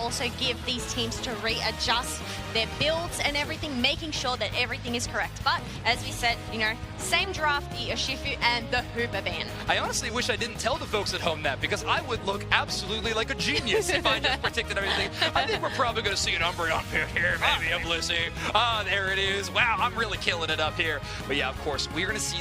also give these teams to readjust their builds and everything, making sure that everything is correct. But as we said, you know, same draft, the Urshifu and the Hooper ban. I honestly wish I didn't tell the folks at home that, because I would look absolutely like a genius if I just predicted everything. I think we're probably going to see an Umbreon here, maybe a Blissey. Ah, there it is. Wow, I'm really killing it up here. But yeah, of course, we're going to see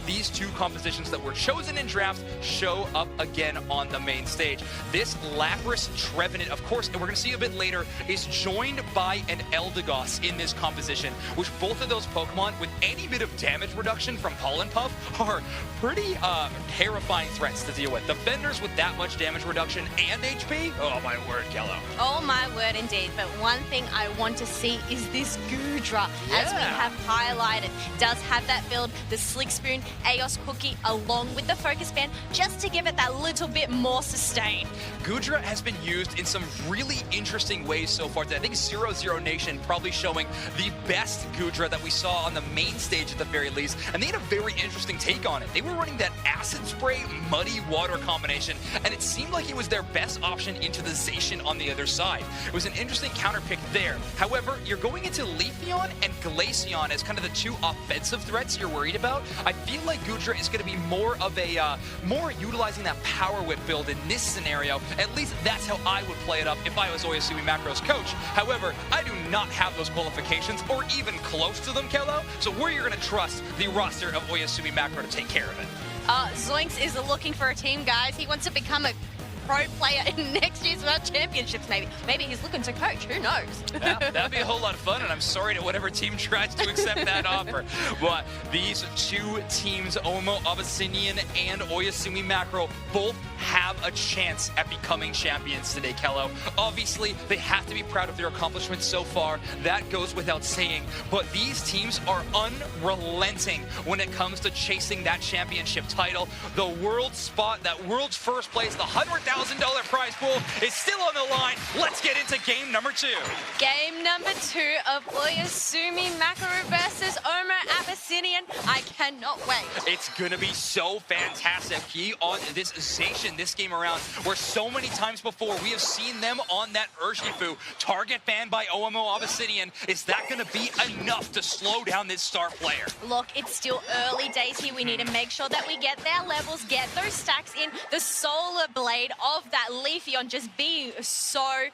these two compositions that were chosen in drafts show up again on the main stage. This Lapras Trevenant, of course, and we're going to see a bit later, is joined by an Eldegoss in this composition, which both of those Pokemon, with any bit of damage reduction from Pollen Puff, are pretty terrifying threats to deal with. The Defenders with that much damage reduction and HP? Oh my word, Kello. Oh my word indeed. But one thing I want to see is this Goodra, as we have highlighted. Does have that build, the Slick Spoon, Aeos Cookie, along with the Focus Band, just to give it that little bit more sustain. Goodra has been used in some really interesting ways so far today. I think 0-0 Nation probably showing the best Goodra that we saw on the main stage at the very least, and they had a very interesting take on it. They were running that Acid Spray Muddy Water combination, and it seemed like it was their best option into the Zacian on the other side. It was an interesting counter pick there. However, you're going into Leafeon and Glaceon as kind of the two offensive threats you're worried about. I feel like Goodra is going to be more of a, more utilizing that Power Whip build in this scenario. At least that's how I would play it up if I was Oyasumi Macro's coach. However, I do not have those qualifications or even close to them, Kello, so where you're going to trust the roster of Oyasumi Macro to take care of it. Zoinks is looking for a team, guys. He wants to become a pro player in next year's World Championships, maybe. Maybe he's looking to coach, who knows? Yeah, that'd be a whole lot of fun, and I'm sorry to whatever team tries to accept that offer. But these two teams, Omo Abyssinian and Oyasumi Macro, both have a chance at becoming champions today, Kello. Obviously, they have to be proud of their accomplishments so far. That goes without saying. But these teams are unrelenting when it comes to chasing that championship title. The world spot, that world's first place, the $100,000 prize pool is still on the line. Let's get into game number 2. Game number 2 of Oyasumi Makuro versus Omo Abyssinian. I cannot wait. It's going to be so fantastic. He on this Zacian this game around, where so many times before we have seen them on that Urshifu. Target banned by Omo Abyssinian. Is that going to be enough to slow down this star player? Look, it's still early days here. We need to make sure that we get their levels, get those stacks in. The Solar Blade of that Leafeon just being so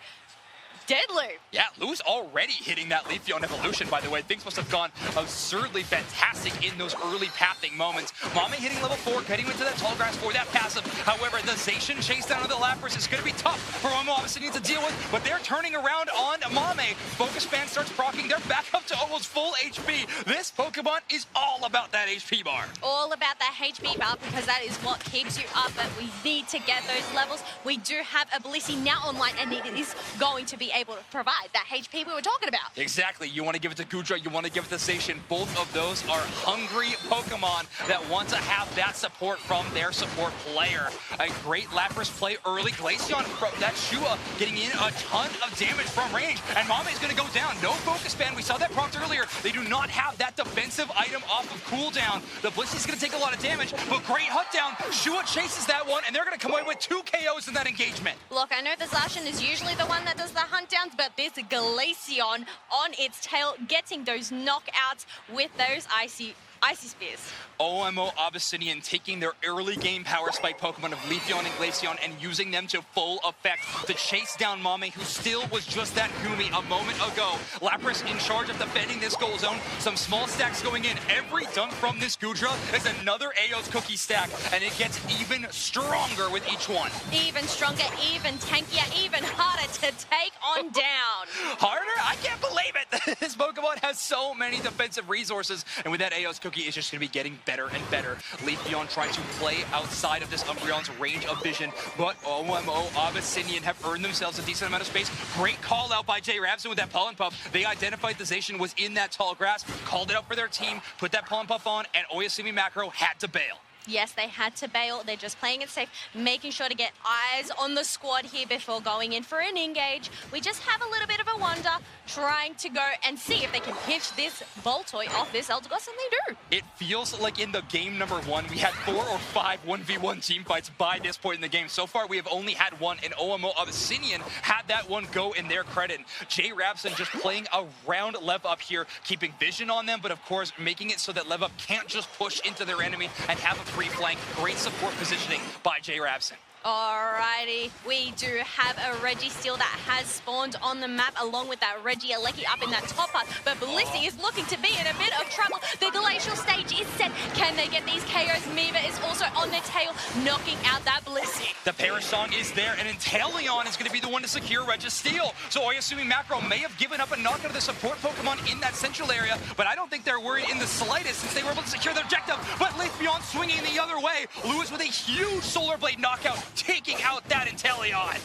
deadly. Yeah, Lou's already hitting that Leafeon evolution, by the way. Things must have gone absurdly fantastic in those early pathing moments. Mame hitting level 4, getting into that tall grass for that passive. However, the Zacian chase down of the Lapras is going to be tough for Omo Abyssinian to deal with, but they're turning around on Mame. Focus Band starts proccing. They're back up to almost full HP. This Pokemon is all about that HP bar. All about that HP bar, because that is what keeps you up, but we need to get those levels. We do have a Blissey now online, and it is going to be able to provide that HP we were talking about. Exactly. You want to give it to Goodra, you want to give it to Zacian. Both of those are hungry Pokemon that want to have that support from their support player. A great Lapras play early. Glaceon, that Shua, getting in a ton of damage from range, and Mame is going to go down. No Focus Band. We saw that prompt earlier. They do not have that defensive item off of cooldown. The Blissey's going to take a lot of damage, but great hunt down. Shua chases that one, and they're going to come away with 2 KOs in that engagement. Look, I know the Zacian is usually the one that does the hunt downs, but this Glaceon on its tail, getting those knockouts with those icy spears. Omo Abyssinian taking their early game power spike Pokemon of Leafeon and Glaceon and using them to full effect to chase down Mame, who still was just that Gumi a moment ago. Lapras in charge of defending this goal zone. Some small stacks going in. Every dunk from this Goodra is another Aeos Cookie stack, and it gets even stronger with each one. Even stronger, even tankier, even harder to take on down. Harder? I can't believe it. This Pokemon has so many defensive resources, and with that Aeos Cookie, it's just going to be getting better and better. Leafeon trying to play outside of this Umbreon's range of vision, but Omo Abyssinian have earned themselves a decent amount of space. Great call out by Jay Rabson with that Pollen Puff. They identified the Zacian was in that tall grass, called it up for their team, put that Pollen Puff on, and Oyasumi Macro had to bail. Yes, they had to bail. They're just playing it safe, making sure to get eyes on the squad here before going in for an engage. We just have a little bit of a wonder, trying to go and see if they can pinch this Voltoy off this Eldegoss, and they do. It feels like in the game number 1, we had 4 or 5 1v1 team fights by this point in the game. So far, we have only had one, and OMO Abyssinian had that one go in their credit. Jay Rabson just playing around Lev Up here, keeping vision on them, but of course, making it so that Lev Up can't just push into their enemy and have a free flank. Great support positioning by Jay Rabson. Alrighty, we do have a Registeel that has spawned on the map along with that Regieleki up in that top part, but Blissey is looking to be in a bit of trouble. The glacial stage is set. Can they get these KOs? Miva is also on their tail, knocking out that Blissey. The Perish Song is there, and Inteleon is going to be the one to secure Registeel. So Oyasumi Makuro may have given up a knockout of the support Pokemon in that central area, but I don't think they're worried in the slightest since they were able to secure their objective. But Leafeon swinging the other way. Lewis with a huge Solar Blade knockout, taking out that Inteleon.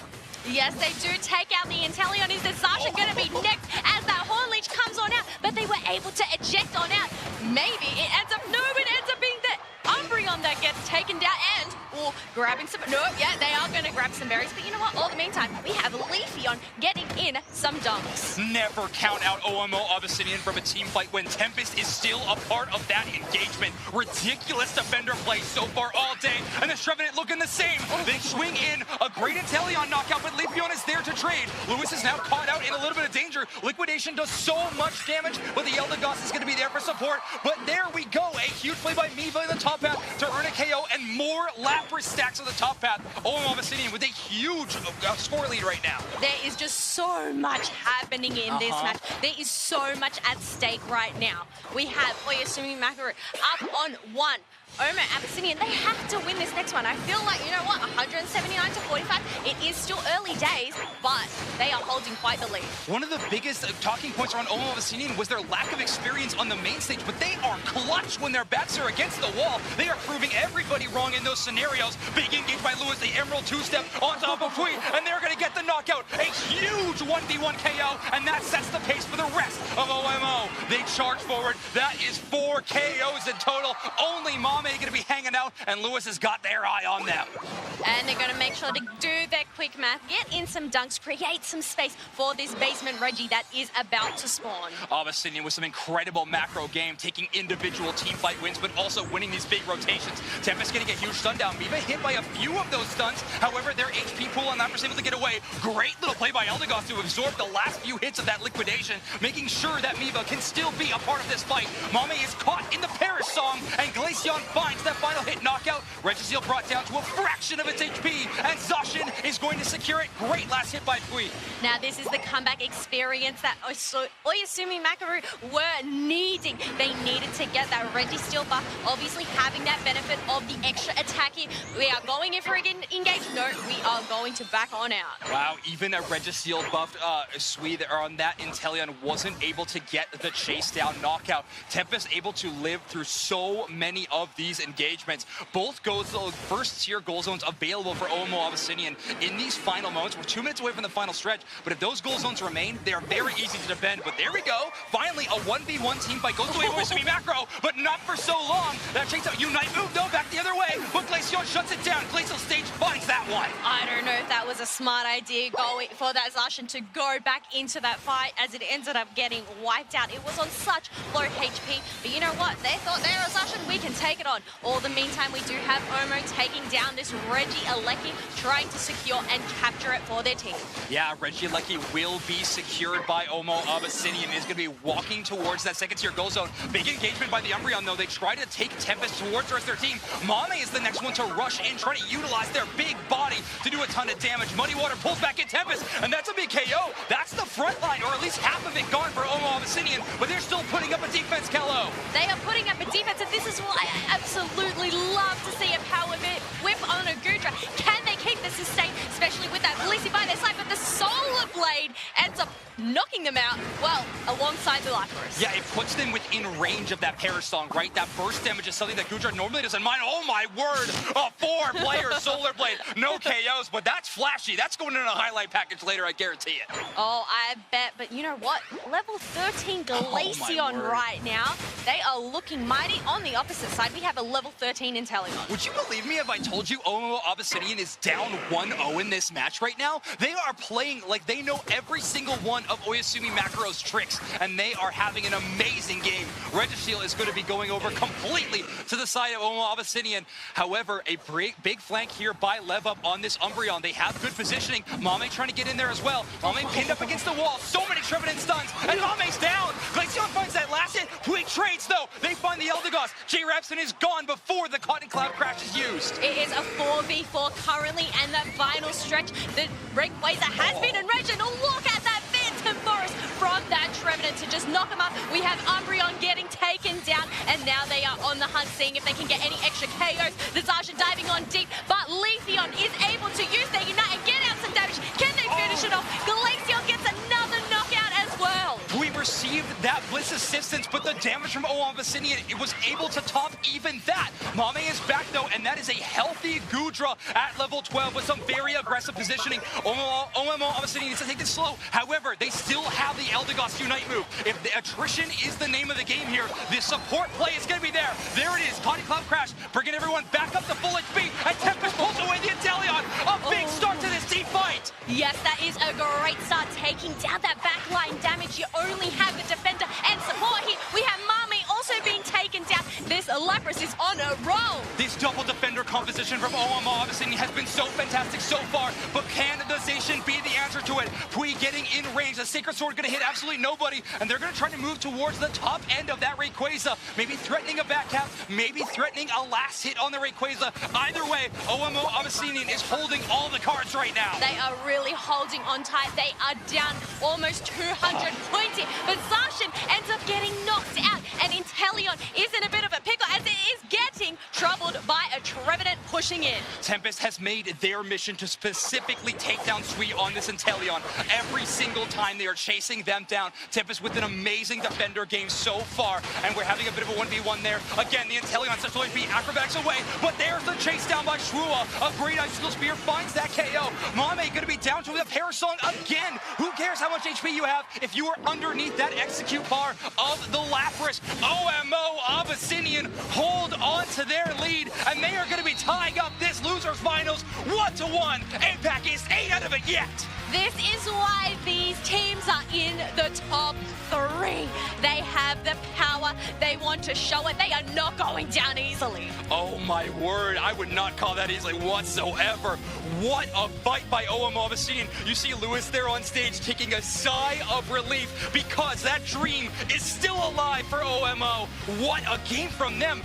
Yes, they do take out the Inteleon. Is the Sasha going to be next as that Horn Leech comes on out? But they were able to eject on out. Maybe it ends up, no, it ends up being the Umbreon that gets taken down and, or grabbing some, no, yeah, they are going to grab some berries. But you know what, all the meantime, we have Leafeon getting in some dunks. Never count out OMO Abyssinian from a team fight when Tempest is still a part of that engagement. Ridiculous defender play so far all day, and the Trevenant looking the same. They swing in a great Inteleon knockout, but Leafeon is there to trade. Lewis is now caught out in a little bit of danger. Liquidation does so much damage, but the Eldegoss is going to be there for support. But there we go, a huge play by Miva in the top path to earn a KO, and more Lapras stacks on the top path. OMO Abyssinian with a huge score lead right now. There is just so much happening in this match. There is so much at stake right now. We have Oyasumi Makuro up on 1. OMO Abyssinian, they have to win this next one. I feel like, you know what, 179 to 45, it is still early days, but they are holding quite the lead. One of the biggest talking points around OMO Abyssinian was their lack of experience on the main stage, but they are clutch when their backs are against the wall. They are proving everybody wrong in those scenarios. Big engage by Lewis, the Emerald two-step on top of Queen, and they're going to get the knockout. A huge 1v1 KO, and that sets the pace for the rest of OMO. They charge forward. That is 4 KOs in total. Only Mame going to be hanging out, and Lewis has got their eye on them. And they're going to make sure to do their quick math, get in some dunks, create some space for this basement Reggie that is about to spawn. Abyssinian with some incredible macro game, taking individual team fight wins, but also winning these big rotations. Tempest getting a huge stun down. Miva hit by a few of those stuns. However, their HP pool and Lapras able to get away. Great little play by Eldegoss to absorb the last few hits of that liquidation, making sure that Miva can still be a part of this fight. Mame is caught in the Perish Song, and Glaceon finds that final hit knockout. Registeel brought down to a fraction of its HP, and Zacian is going to secure it. Great last hit by Pui. Now this is the comeback experience that Oyasumi Makuro were needing. They needed to get that Registeel buff, obviously having that benefit of the extra attack here. We are going in for an engage. No, we are going to back on out. Wow, even a Registeel buffed Swede on that Inteleon wasn't able to get the chase down knockout. Tempest able to live through so many of these engagements. Both first tier goal zones available for OMO Abyssinian in these final moments. We're 2 minutes away from the final stretch, but if those goal zones remain, they are very easy to defend. But there we go. Finally, a 1v1 team fight goes away with Oyasumi Makuro, but not for so long. That chase out Unite move, though, back the other way. But Glaceon shuts it down. Glacial Stage finds that one. I don't know if that was a smart idea going for that Zacian to go back into that fight, as it ended up getting wiped out. It was on such low HP, but you know what? They thought they were Zacian, we can take it on. All the meantime, we do have OMO taking down this Regieleki, trying to secure and capture it for their team. Yeah, Regieleki will be secured by OMO Abyssinian. Is going to be walking towards that second tier goal zone. Big engagement by the Umbreon, though. They try to take Tempest towards the rest of their team. Mame is the next one to rush in, trying to utilize their big body to do a ton of damage. Muddy Water pulls back in Tempest, and that's a big KO. That's the front line, or at least half of it gone for OMO Abyssinian, but they're still putting up a defense, Kello. They are putting up a defense, and this is what I absolutely love to see, a power whip on a Goodra. Can they keep the sustain, especially with that Blissey by their side? But the Solar Blade ends up knocking them out, well, alongside the Lapras. Yeah, it puts them within range of that Parasong, right? That burst damage is something that Goodra normally doesn't mind. Oh my word! A 4-player Solar Blade, no KOs, but that's flashy. That's going in a highlight package later, I guarantee it. Oh, I bet, but you know what? Level 13 Glaceon right now, they are looking mighty. On the opposite side, we have a level 13 Inteleon. Would you believe me if I told you OMO Abyssinian is down 1-0 in this match right now? They are playing like they know every single one of Oyasumi Makuro's tricks, and they are having an amazing game. Registeel is going to be going over completely to the side of OMO Abyssinian. However, a big flank here by Lev Up on this Umbreon. They have good positioning. Mame trying to get in there as well. Mame pinned up against the wall. So many Trevenant stuns, and Mame's down. Glaceon finds that last hit. Quick trades, though. They find the Eldegoss. J. Rapson is gone before the Cotton Cloud Crash is used. It is a 4v4 currently, and that final stretch, the Rayquaza has been enraged, and look at that Phantom Forest from that Trevenant to just knock him up. We have Umbreon getting taken down, and now they are on the hunt, seeing if they can get any extra KOs. The Zacian diving on deep, but Leafeon is able to use their Unite and get out some damage. Can they finish it off? Glaceon gets another knockout as well. We received that Bliss assistance, but the damage from OMO Abyssinian, it was able to top even that. Mame is back, though, and that is a healthy Goodra at level 12 with some very aggressive positioning. OMO Abyssinian needs to take this slow. However, they still have the Eldegoss Unite move. If the attrition is the name of the game here, the support play is going to be there. There it is, Cotton Cloud Crash, bringing everyone back up to full HP, and Tempest pulls away the Inteleon. A big start to this team fight. Yes, that is a great start, taking down that backline damage. You only have the defender and support here. We have Mame also being taken down. This Lapras is on a roll. This double defender composition from OMO Abyssinian has been so fantastic so far, but can the Zacian be the answer to it? Pui getting in range. The Sacred Sword going to hit absolutely nobody, and they're going to try to move towards the top end of that Rayquaza. Maybe threatening a back cap, maybe threatening a last hit on the Rayquaza. Either way, OMO Abyssinian is holding all the cards right now. They are really holding on tight. They are down almost 200 points here, but Zacian ends up getting knocked out, and Inteleon is in a bit of a pickle as it is getting troubled by a Trevenant pushing in. Tempest has made their mission to specifically take down Sweet on this Inteleon. Every single time they are chasing them down. Tempest with an amazing defender game so far, and we're having a bit of a 1v1 there. Again, the Inteleon sets away be acrobatics away, but there's the chase down by Shwua. A great Icicle Spear finds that KO. Mame gonna be down to the Parasong again. Who cares how much HP you have if you are underneath that execute bar of the Lapras? OMO Abyssinian hold on to their lead, and they are gonna be tying up this losers finals 1-1. APAC is 8 out of it yet. This is why these teams are in the top 3. They have the power. They want to show it. They are not going down easily. Oh my word, I would not call that easily whatsoever. What a fight by OMO Abyssinian. You see Lewis there on stage taking a sigh of relief because that dream is still alive for OMO. What a game from them.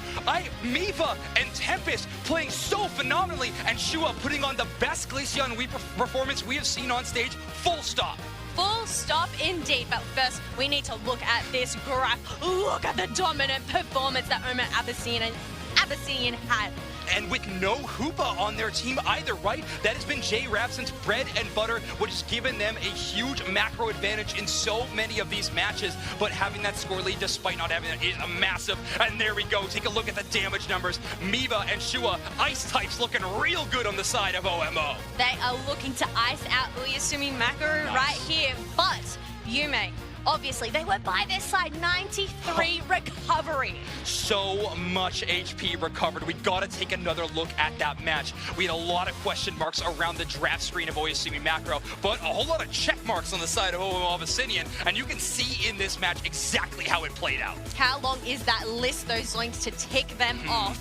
Miva and Tempest playing so phenomenally, and Shua putting on the best Glaceon performance we have seen on stage. Full stop. Full stop indeed. But first, we need to look at this graph. Look at the dominant performance that OMO Abyssinian had. And with no Hoopa on their team either, right? That has been J. Rapson's bread and butter, which has given them a huge macro advantage in so many of these matches. But having that score lead despite not having it is a massive. And there we go. Take a look at the damage numbers. Miva and Shua, ice types looking real good on the side of OMO. They are looking to ice out Oyasumi Makuro right here. But Yume, obviously, they were by their side. 93 recovery. So much HP recovered. We gotta take another look at that match. We had a lot of question marks around the draft screen of Oyasumi Makuro, but a whole lot of check marks on the side of OMO Abyssinian, and you can see in this match exactly how it played out. How long is that list, those links, to tick them off?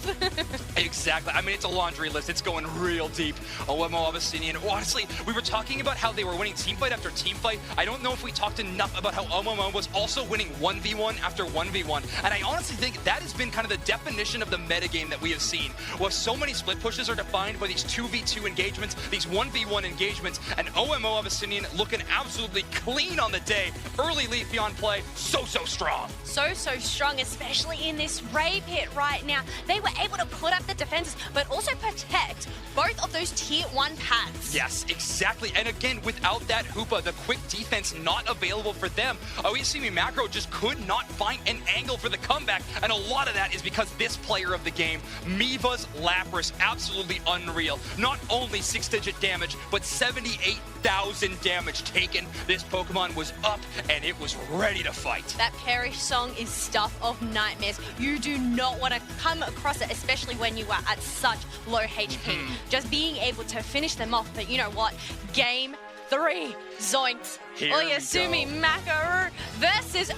Exactly. I mean, it's a laundry list. It's going real deep. OMO Abyssinian. Honestly, we were talking about how they were winning team fight after team fight. I don't know if we talked enough about how OMO was also winning 1v1 after 1v1. And I honestly think that has been kind of the definition of the metagame that we have seen, where so many split pushes are defined by these 2v2 engagements, these 1v1 engagements, and OMO Abyssinian looking absolutely clean on the day. Early Leafeon play, so strong. So strong, especially in this Ray pit right now. They were able to put up the defenses, but also protect both of those tier 1 paths. Yes, exactly. And again, without that Hoopa, the quick defense not available for them, Oyasumi Makuro just could not find an angle for the comeback. And a lot of that is because this player of the game, Miva's Lapras, absolutely unreal. Not only 6-digit damage, but 78,000 damage taken. This Pokemon was up and it was ready to fight. That Perish song is stuff of nightmares. You do not want to come across it, especially when you are at such low HP. Just being able to finish them off. But you know what? Game 3. Zoinks. Oyasumi Makuro versus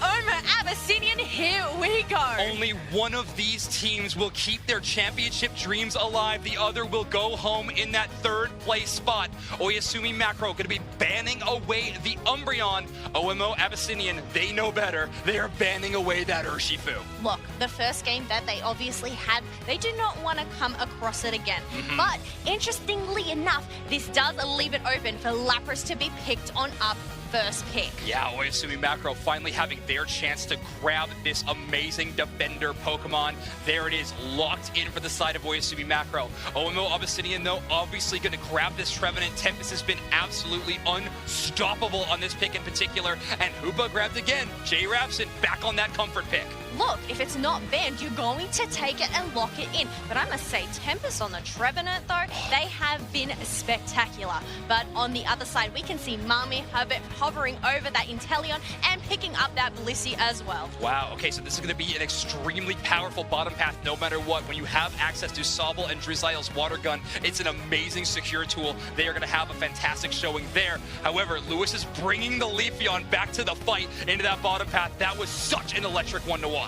Abyssinian. Here we go. Only one of these teams will keep their championship dreams alive. The other will go home in that 3rd place spot. Oyasumi Makuro going to be banning away the Umbreon. OMO Abyssinian, they know better. They are banning away that Urshifu. Look, the first game that they obviously had, they do not want to come across it again. But interestingly enough, this does leave it open for Lapras to be picked on up first pick. Yeah, Oyasumi Makuro finally having their chance to grab this amazing defender Pokemon. There it is, locked in for the side of Oyasumi Makuro. OMO Abyssinian, though, obviously going to grab this Trevenant. Tempest has been absolutely unstoppable on this pick in particular. And Hoopa grabbed again. J Rapson back on that comfort pick. Look, if it's not banned, you're going to take it and lock it in. But I must say, Tempest on the Trevenant, though, they have been spectacular. But on the other side, we can see Mami hovering over that Inteleon and picking up that Blissey as well. Wow, okay, so this is going to be an extremely powerful bottom path no matter what. When you have access to Sobble and Drizzle's Water Gun, it's an amazing secure tool. They are going to have a fantastic showing there. However, Lewis is bringing the Leafeon back to the fight into that bottom path. That was such an electric one to watch.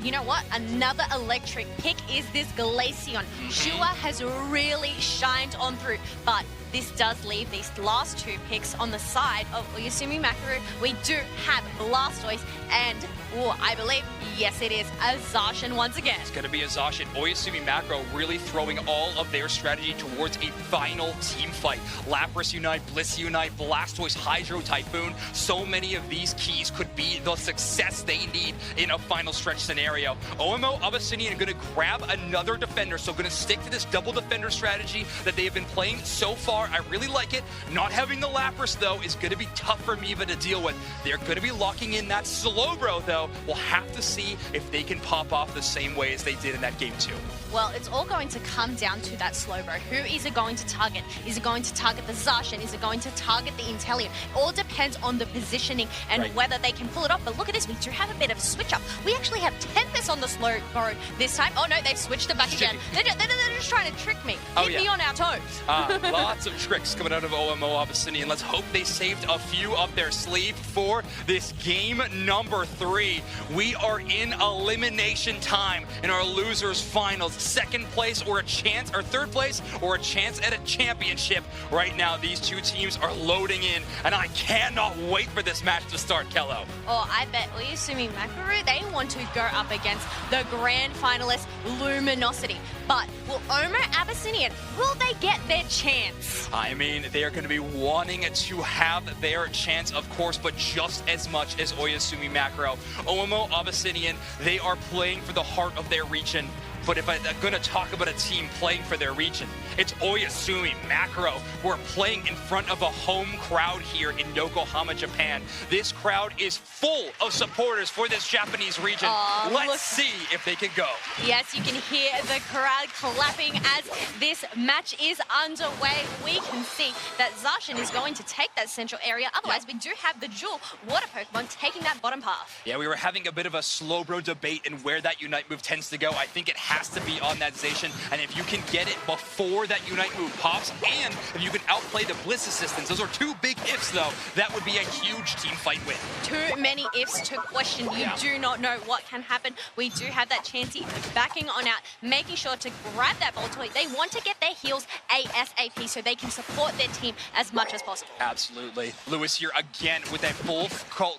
You know what? Another electric pick is this Glaceon. Shua has really shined on through, but this does leave these last 2 picks on the side of Oyasumi Makuro. We do have Blastoise and, I believe, yes it is, a Zacian once again. It's going to be a Zacian. Oyasumi Makuro really throwing all of their strategy towards a final team fight. Lapras Unite, Bliss Unite, Blastoise, Hydro Typhoon. So many of these keys could be the success they need in a final stretch scenario. OMO Abyssinian going to grab another defender, so going to stick to this double defender strategy that they have been playing so far. I really like it. Not having the Lapras, though, is going to be tough for Miva to deal with. They're going to be locking in that Slowbro, though. We'll have to see if they can pop off the same way as they did in that game 2. Well, it's all going to come down to that Slowbro. Who is it going to target? Is it going to target the Zacian? Is it going to target the Inteleon? It all depends on the positioning and whether they can pull it off. But look at this. We do have a bit of a switch up. We actually have Tempest on the Slowbro this time. Oh, no, they've switched it back again. They're just trying to trick me. Keep me on our toes. Lots of tricks coming out of OMO Abyssinian. Let's hope they saved a few up their sleeve for this game number 3. We are in elimination time in our losers finals. 2nd place or a chance, or 3rd place or a chance at a championship. Right now, these 2 teams are loading in, and I cannot wait for this match to start, Kello. Oh, I bet Oyasumi Makuro, they want to go up against the grand finalist, Luminosity. But will OMO Abyssinian, will they get their chance? I mean, they are going to be wanting to have their chance, of course, but just as much as Oyasumi Makuro. OMO Abyssinian, they are playing for the heart of their region. But if I'm going to talk about a team playing for their region, it's Oyasumi Makuro. We're playing in front of a home crowd here in Yokohama, Japan. This crowd is full of supporters for this Japanese region. Let's see if they can go. Yes, you can hear the crowd clapping as this match is underway. We can see that Zacian is going to take that central area. Otherwise, we do have the dual water Pokemon taking that bottom path. Yeah, we were having a bit of a Slowbro debate and where that Unite move tends to go. I think it has to be on that Zacian, and if you can get it before that Unite move pops, and if you can outplay the Bliss assistance, those are two big ifs though, that would be a huge team fight win. Too many ifs to question. You do not know what can happen. We do have that Chansey backing on out, making sure to grab that Voltoid. They want to get their heals ASAP so they can support their team as much as possible. Absolutely. Lewis here again with that full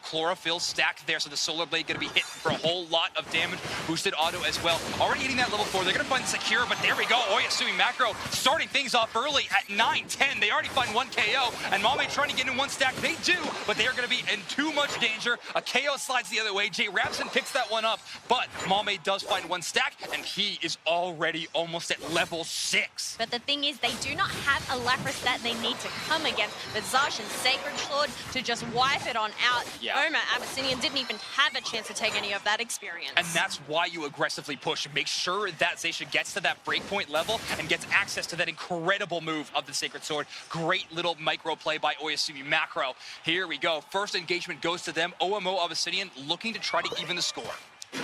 chlorophyll stacked there, so the Solar Blade going to be hit for a whole lot of damage. Boosted auto as well. Already hitting that level 4. They're going to find Secure, but there we go. Oyasumi Makuro starting things off early at 9-10. They already find 1 KO, and Mame trying to get in 1 stack. They do, but they are going to be in too much danger. A KO slides the other way. Jay Rabson picks that one up, but Mame does find 1 stack, and he is already almost at level 6. But the thing is, they do not have a Lapras that they need to come against, but Zacian Sacred Sword to just wipe it on out. Oma Abyssinian didn't even have a chance to take any of that experience. And that's why you aggressively push. Make sure that Zacian gets to that breakpoint level and gets access to that incredible move of the Sacred Sword. Great little micro play by Oyasumi Makuro. Here we go. First engagement goes to them. OMO Abyssinian looking to try to even the score.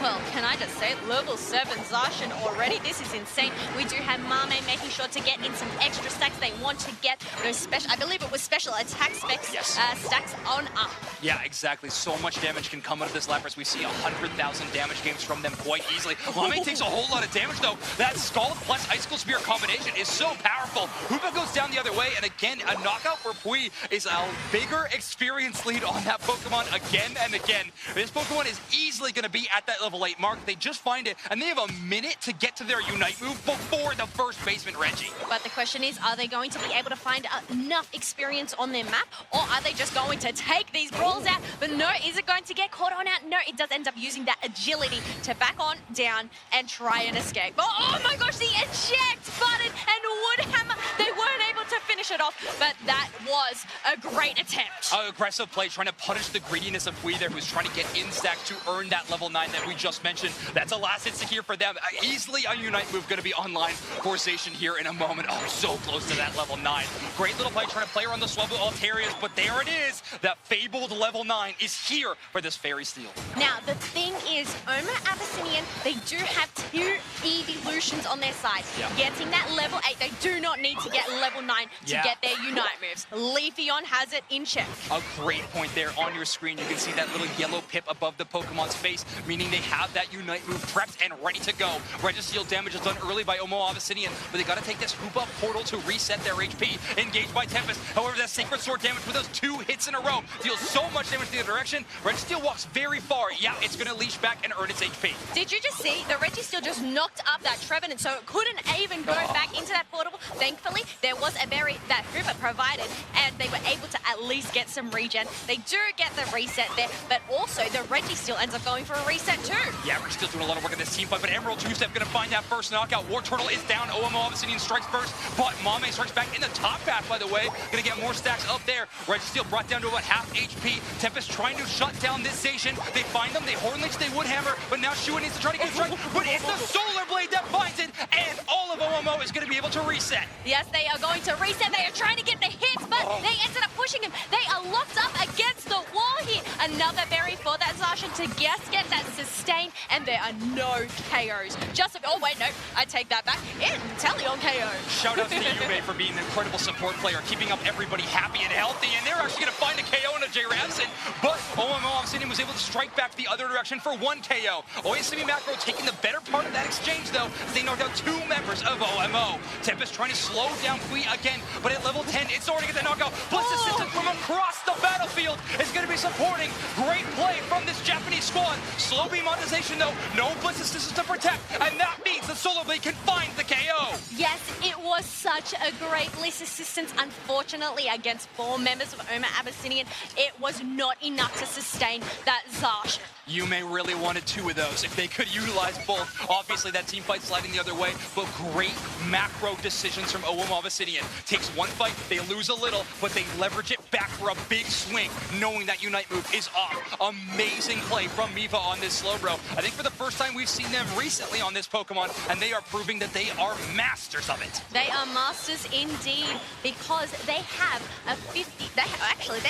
Well, can I just say, level 7 Zacian already. This is insane. We do have Mame making sure to get in some extra stacks. They want to get those special, I believe it was special attack specs, stacks on up. Yeah, exactly. So much damage can come out of this Lapras. We see 100,000 damage games from them quite easily. Mame takes a whole lot of damage, though. That Scald plus Icicle Spear combination is so powerful. Hoopa goes down the other way, and again, a knockout for Pui is a bigger experience lead on that Pokemon again and again. This Pokemon is easily going to be at that level 8 mark. They just find it, and they have a minute to get to their Unite move before the first baseman, Reggie. But the question is, are they going to be able to find enough experience on their map, or are they just going to take these brawls out? But no, is it going to get caught on out? No, it does end up using that agility to back on down and try and escape. Oh my gosh, the eject button and Woodhammer, they weren't able to finish it off, but that was a great attempt. Aggressive play, trying to punish the greediness of Pui there, who's trying to get in stack to earn that level 9 that we just mentioned. That's a last hit here for them. Easily a Unite move going to be online for Zacian here in a moment. Oh, so close to that level 9. Great little play, trying to play around the Swablu Altarias, but there it is. That fabled level 9 is here for this Fairy Steel. Now, the thing is, Oma Abyssinian, they do have 2 evolutions on their side. Getting that level 8, they do not need to get level 9 to get their Unite moves. Leafeon has it in check. A great point there on your screen. You can see that little yellow pip above the Pokemon's face, meaning they have that Unite move prepped and ready to go. Registeel damage is done early by Omo Abyssinian, but they got to take this Hoopa portal to reset their HP. Engaged by Tempest. However, that Sacred Sword damage with those 2 hits in a row deals so much damage the other direction. Registeel walks very far. Yeah, it's going to leash back and earn its HP. Did you just see the Registeel just knocked up that Trevenant, so it couldn't even go back into that portable? Thankfully, there was a berry that Hoopa provided, and they were able to at least get some regen. They do get the reset there, but also the Registeel ends up going for a reset too. Yeah, Registeel doing a lot of work in this team fight, but Emerald Two-Step going to find that first knockout. War Turtle is down. OMO Abyssinian strikes first, but Mame strikes back in the top path, by the way. Going to get more stacks up there. Registeel brought down to about half HP. Tempest trying to shut down this Zacian. They find them, they Horn Leech, they Woodhammer, but now Shua needs to try to get a strike, but it's the Solar Blade that finds it, and all of OMO is going to be able to reset. Yes, they are going to reset. They are trying to get the hits, but they ended up pushing him. They are locked up against the wall here. Another berry for that Zacian to get that sustain, and there are no KOs. Oh wait, no, I take that back. Inteleon KO. Shout out to Yubei for being an incredible support player, keeping up everybody happy and healthy, and they're actually going to find a KO and a J Rabson, but OMO Abyssinian was able to strike back the other direction for 1 KO. Oyasumi Makuro taking the better part of that exchange, though, as they knocked out 2 members of OMO. Tempest trying to slow down Pui again, but at level 10, it's already get the knockout. Plus assistance from across the battlefield is going to be supporting. Great play from this Japanese squad. Slow beam monetization, though. No Blitz assistance to protect, and that means the Solar Blade can find the KO. Yes, it was such a great Blitz assistance. Unfortunately, against 4 members of Oma Abyssinian, it was not enough to sustain that Zacian. Yume really wanted 2 of those. If they could utilize both, obviously that team fight sliding the other way, but great macro decisions from OM Abyssinian. Takes 1 fight, they lose a little, but they leverage it back for a big swing, knowing that Unite move is off. Amazing play from Miva on this Slowbro. I think for the first time we've seen them recently on this Pokemon, and they are proving that they are masters of it. They are masters indeed, because they have a 50. They're actually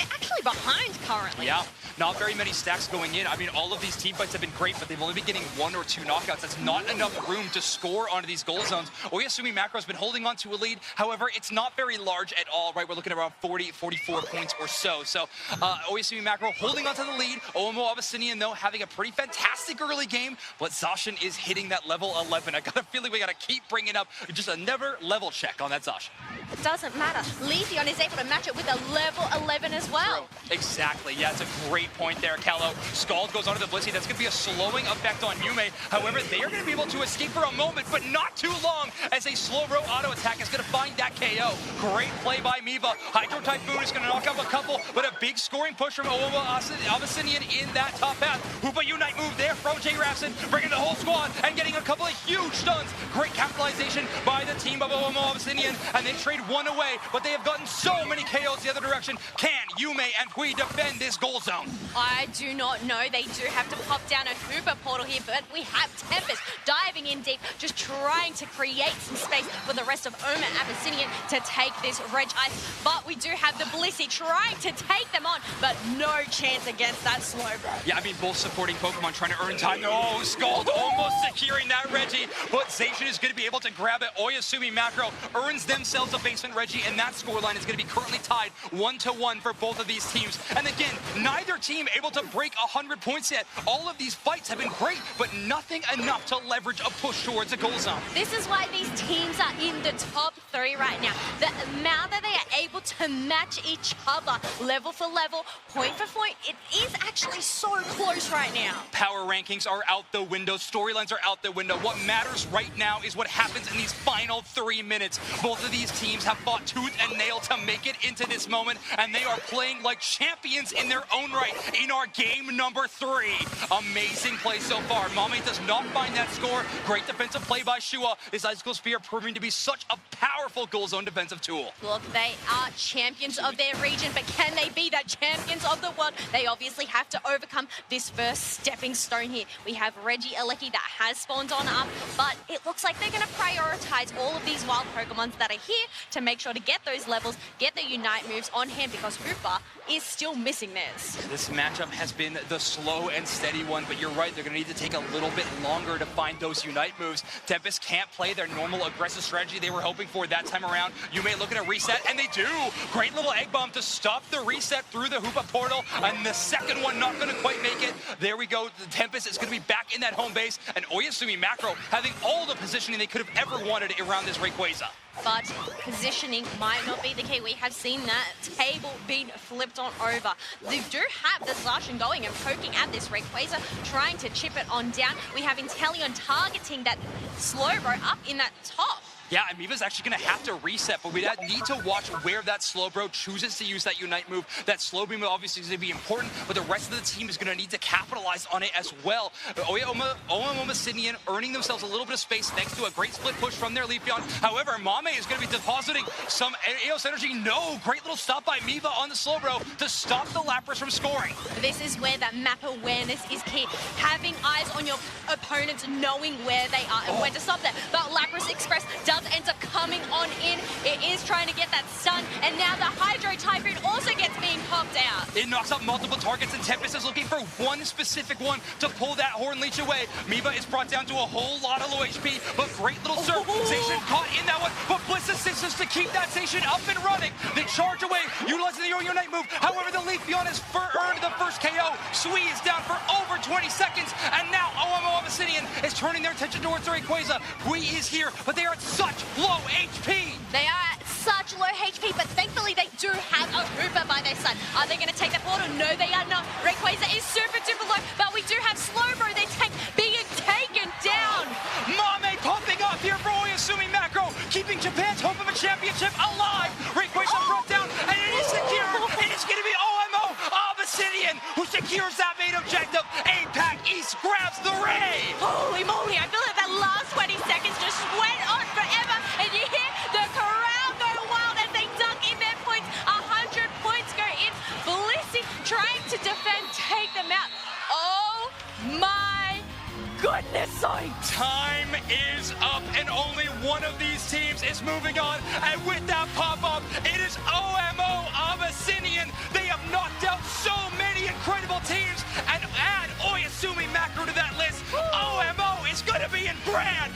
behind currently. Yeah, not very many stacks going in. I mean, all all of these team fights have been great, but they've only been getting 1 or 2 knockouts. That's not enough room to score onto these goal zones. Oyasumi Makuro has been holding on to a lead. However, it's not very large at all, right? We're looking at around 40, 44 points or so. So Oyasumi Makuro holding on to the lead. Omo Abyssinian, though, having a pretty fantastic early game, but Zacian is hitting that level 11. I got a feeling we got to keep bringing up just another level check on that Zacian. It doesn't matter. Leafeon is able to match it with a level 11 as well. True. Exactly. Yeah, it's a great point there, Callow. Scald goes onto the Blissey. That's going to be a slowing effect on Yume. However, they are going to be able to escape for a moment, but not too long, as a slow row auto attack is going to find that KO. Great play by Miva. Hydro Typhoon is going to knock out a couple, but a big scoring push from Omo Abyssinian in that top path. Hoopa Unite move there from J. Rapson, bringing the whole squad and getting a couple of huge stuns. Great capitalization by the team of Omo Abyssinian, and they trade one away, but they have gotten so many KOs the other direction. Can Yume and Hui defend this goal zone? I do not know. They do have to pop down a Hooper portal here, but we have Tempest diving in deep, just trying to create some space for the rest of Omo Abyssinian to take this Reg Ice. But we do have the Blissey trying to take them on, but no chance against that Slowbro. Yeah, I mean, both supporting Pokemon trying to earn time. Oh, Scald almost securing that Reggie, but Zacian is going to be able to grab it. Oyasumi Makuro earns themselves a basement Reggie, and that scoreline is going to be currently tied 1-1 for both of these teams. And again, neither team able to break 100 points yet. All of these fights have been great, but nothing enough to leverage a push towards a goal zone. This is why these teams are in the top 3 right now. The amount that they are able to match each other level for level, point for point, it is actually so close right now. Power rankings are out the window. Storylines are out the window. What matters right now is what happens in these final 3 minutes. Both of these teams have fought tooth and nail to make it into this moment, and they are playing like champions in their own right in our game number 3. Amazing play so far. Mame does not find that score. Great defensive play by Shua. This Icicle Spear proving to be such a powerful goal zone defensive tool. Look, they are champions of their region, but can they be the champions of the world? They obviously have to overcome this first stepping stone here. We have Reggie Alecki that has spawned on up, but it looks like they're going to prioritize all of these wild Pokemons that are here to make sure to get those levels, get the Unite moves on hand, because Hoopa is still missing theirs. This matchup has been the slow and steady one, but you're right, they're going to need to take a little bit longer to find those Unite moves. Tempest can't play their normal aggressive strategy they were hoping for that time around. Yume looking to reset, and they do. Great little egg bomb to stop the reset through the Hoopa portal, and the second one not going to quite make it. There we go. The Tempest is going to be back in that home base, and Oyasumi Makuro having all the positioning they could have ever wanted around this Rayquaza. But positioning might not be the key. We have seen that table being flipped on over. They do have the Zacian going and poking at this Rayquaza, trying to chip it on down. We have Inteleon targeting that Slowbro up in that top. Yeah, Amiiba's actually going to have to reset, but we need to watch where that Slowbro chooses to use that Unite move. That Slow Beam obviously is going to be important, but the rest of the team is going to need to capitalize on it as well. Omo Abyssinian earning themselves a little bit of space thanks to a great split push from their Leafeon. However, Mame is going to be depositing some Eos energy. No, great little stop by Miva on the Slowbro to stop the Lapras from scoring. This is where that map awareness is key. Having eyes on your opponents, knowing where they are and where to stop them. But Lapras Express does ends up coming on in. It is trying to get that stun, and now the Hydro Typhoon also gets being popped out. It knocks out multiple targets, and Tempest is looking for one specific one to pull that Horn Leech away. Miva is brought down to a whole lot of low HP, but great little surf. Zacian caught in that one, but Bliss assists to keep that Zacian up and running. They charge away, utilizing the Unite move. However, the Leafeon has earned the first KO. Sui is down for over 20 seconds, and now Omo Abyssinian is turning their attention towards the Rayquaza. Hui is here, but they are at such low HP. They are at such low HP, but thankfully they do have a Hooper by their side. Are they going to take the portal? No, they are not. Rayquaza is super low, but we do have Slowbro, their tank, being taken down. Mame popping off here for Oyasumi Makuro, keeping Japan's hope of a championship alive. Rayquaza brought down, and it is secure. It is going to be Omo Abyssinian who secures that main objective. APAC East grabs the Ray. Holy moly, I feel like that last 20 seconds just went on forever, and you hear the crowd go wild as they dug in their points. 100 points go in. Blissey trying to defend, take them out. Oh my goodness sakes! Time is up, and only one of these teams is moving on. And with that pop-up, it is OMO Abyssinian. They have knocked out so many incredible teams, and add Oyasumi Makuro to that list. OMO is going to be in grand